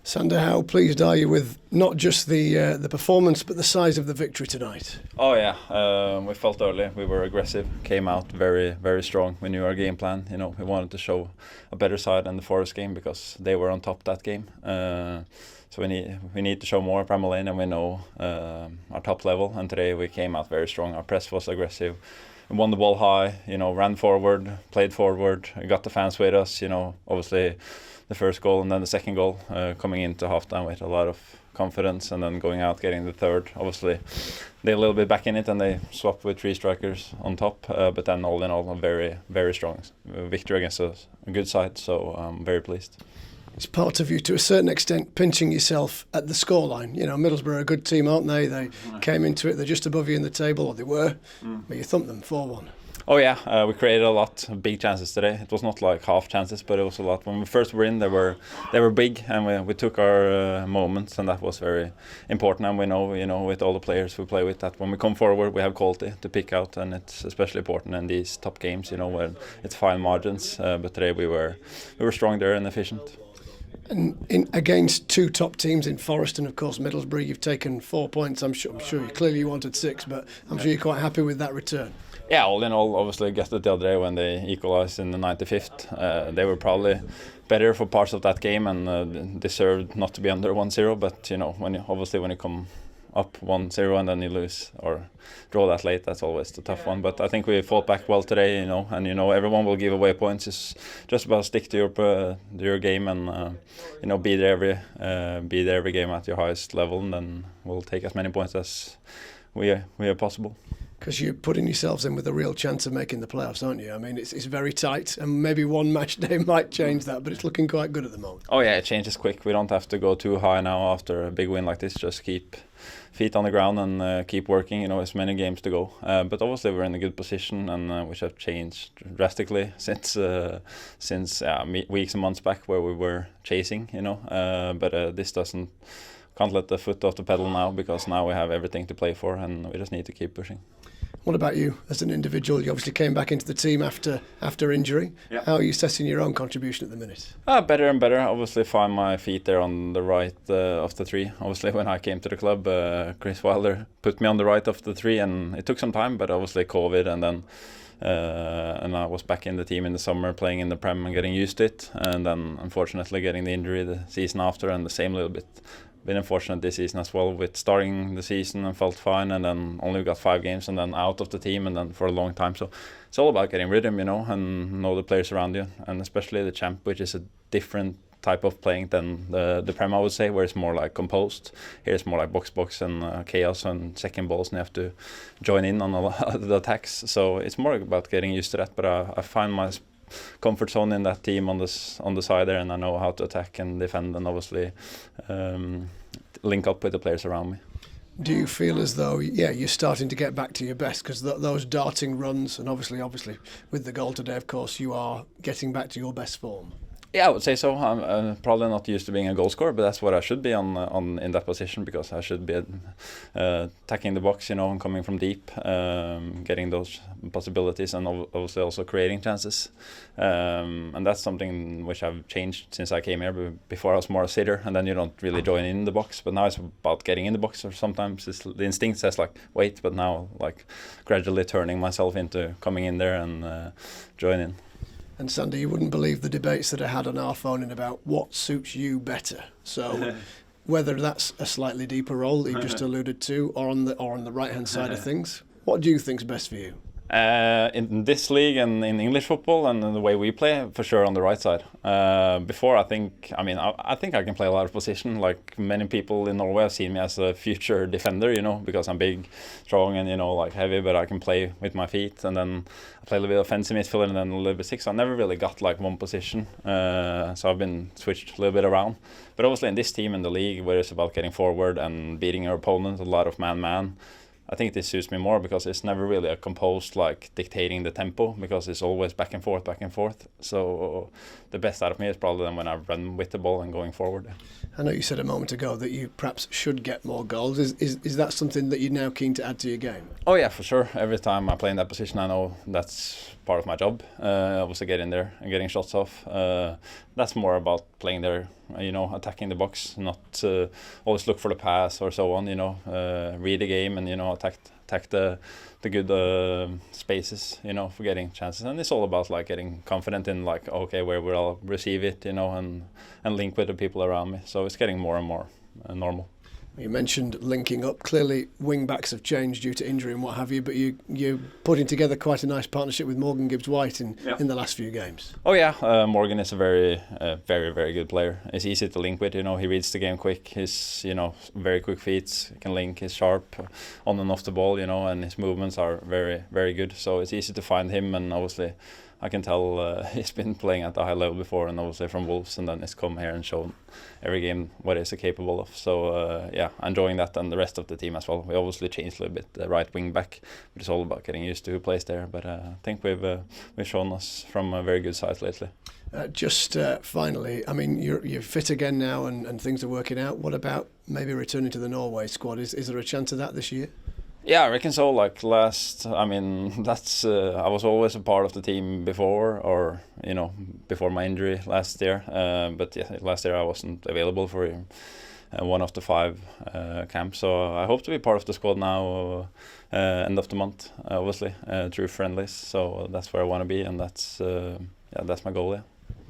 Sander, how pleased are you with not just the performance but the size of the victory tonight? Oh yeah, we felt early. We were aggressive, came out very, very strong. We knew our game plan. You know, we wanted to show a better side in the Forest game because they were on top that game. So we need to show more Bramall Lane, and we know our top level. And today we came out very strong. Our press was aggressive. We won the ball high. You know, ran forward, played forward, got the fans with us. You know, obviously the first goal and then the second goal coming into halftime with a lot of confidence, and then going out getting the third. Obviously they're a little bit back in it and they swapped with three strikers on top, but then all in all a very, very strong victory against a good side, so I'm very pleased. It's part of you to a certain extent pinching yourself at the scoreline. You know, Middlesbrough are a good team, aren't they? They came into it, they're just above you in the table, or they were, but you thumped them 4-1. Oh yeah, we created a lot of big chances today. It was not like half chances, but it was a lot. When we first were in, they were big, and we took our moments, and that was very important. And we know, you know, with all the players we play with, that when we come forward, we have quality to pick out, and it's especially important in these top games, you know, where it's fine margins. But today we were strong there and efficient. And against two top teams in Forest and of course Middlesbrough, you've taken 4 points. I'm sure clearly you wanted 6, but I'm sure you're quite happy with that return. Yeah, all in all, obviously, got it the other day when they equalised in the 95th. They were probably better for parts of that game and deserved not to be under 1-0. But you know, when you come up 1-0 and then you lose or draw that late, that's always the tough one. But I think we fought back well today, you know, and you know everyone will give away points. It's just about stick to your game and you know be there every game at your highest level, and then we'll take as many points as we are possible. Because you're putting yourselves in with a real chance of making the playoffs, aren't you? I mean, it's very tight, and maybe one match day might change that, but it's looking quite good at the moment. Oh yeah, it changes quick. We don't have to go too high now after a big win like this. Just keep feet on the ground and keep working. You know, there's many games to go. But obviously we're in a good position, and which have changed drastically since weeks and months back where we were chasing. You know, but this can't let the foot off the pedal now, because now we have everything to play for, and we just need to keep pushing. What about you as an individual? You obviously came back into the team after injury. Yeah. How are you assessing your own contribution at the minute? Better and better. Obviously find my feet there on the right of the three. Obviously when I came to the club, Chris Wilder put me on the right of the three, and it took some time, but obviously COVID, and then and I was back in the team in the summer playing in the Prem and getting used to it, and then unfortunately getting the injury the season after, and the same little bit. Been unfortunate this season as well, with starting the season and felt fine, and then only got 5 games and then out of the team, and then for a long time. So it's all about getting rhythm, you know, and know the players around you, and especially the champ, which is a different type of playing than the Prem, I would say, where it's more like composed. Here it's more like box and chaos and second balls, and you have to join in on a lot of the attacks. So it's more about getting used to that. But I find my comfort zone in that team on the side there, and I know how to attack and defend, and obviously link up with the players around me. Do you feel as though you're starting to get back to your best, because those darting runs, and obviously with the goal today, of course, you are getting back to your best form? Yeah, I would say so. I'm probably not used to being a goal scorer, but that's what I should be on in that position, because I should be attacking the box, you know, and coming from deep, getting those possibilities, and obviously also creating chances. And that's something which I've changed since I came here. Before I was more a sitter, and then you don't really join in the box. But now it's about getting in the box. Or sometimes the instinct says like wait, but now like gradually turning myself into coming in there and joining. And Sander, you wouldn't believe the debates that I had on our phone in about what suits you better. So whether that's a slightly deeper role that you just alluded to, or on the right-hand side of things, what do you think's best for you? In this league and in English football and the way we play, for sure on the right side. Before, I think I can play a lot of position. Like many people in Norway have seen me as a future defender, you know, because I'm big, strong, and you know, like heavy, but I can play with my feet. And then I play a little bit offensive midfielder and then a little bit six. I never really got like one position, so I've been switched a little bit around. But obviously in this team in the league, where it's about getting forward and beating your opponent, a lot of man-man, I think this suits me more, because it's never really a composed like dictating the tempo, because it's always back and forth. So the best out of me is probably then when I run with the ball and going forward. I know you said a moment ago that you perhaps should get more goals. Is that something that you're now keen to add to your game? Oh yeah, for sure. Every time I play in that position, I know that's part of my job. Obviously, get in there and getting shots off. That's more about playing there, attacking the box, not always look for the pass or so on. Read the game and attack the good spaces. For getting chances. And it's all about like getting confident in like, okay, where will I receive it, and link with the people around me. So it's getting more and more normal. You mentioned linking up. Clearly, wing backs have changed due to injury and what have you. But you're putting together quite a nice partnership with Morgan Gibbs-White in the last few games. Oh yeah, Morgan is a very, very good player. It's easy to link with. He reads the game quick. He's very quick feet. Can link. He's sharp on and off the ball. And his movements are very, very good. So it's easy to find him. And obviously, I can tell he's been playing at a high level before, and obviously from Wolves, and then he's come here and shown every game what he's capable of. So enjoying that, and the rest of the team as well. We obviously changed a little bit the right wing back, but it's all about getting used to who plays there. But I think we've shown us from a very good side lately. Just finally, I mean, you're fit again now, and things are working out. What about maybe returning to the Norway squad? Is there a chance of that this year? Yeah, I reckon so. Like that's I was always a part of the team before, or before my injury last year. But yeah, last year I wasn't available for one of the 5 camps. So I hope to be part of the squad now, end of the month, obviously through friendlies. So that's where I want to be, and that's my goal. Yeah.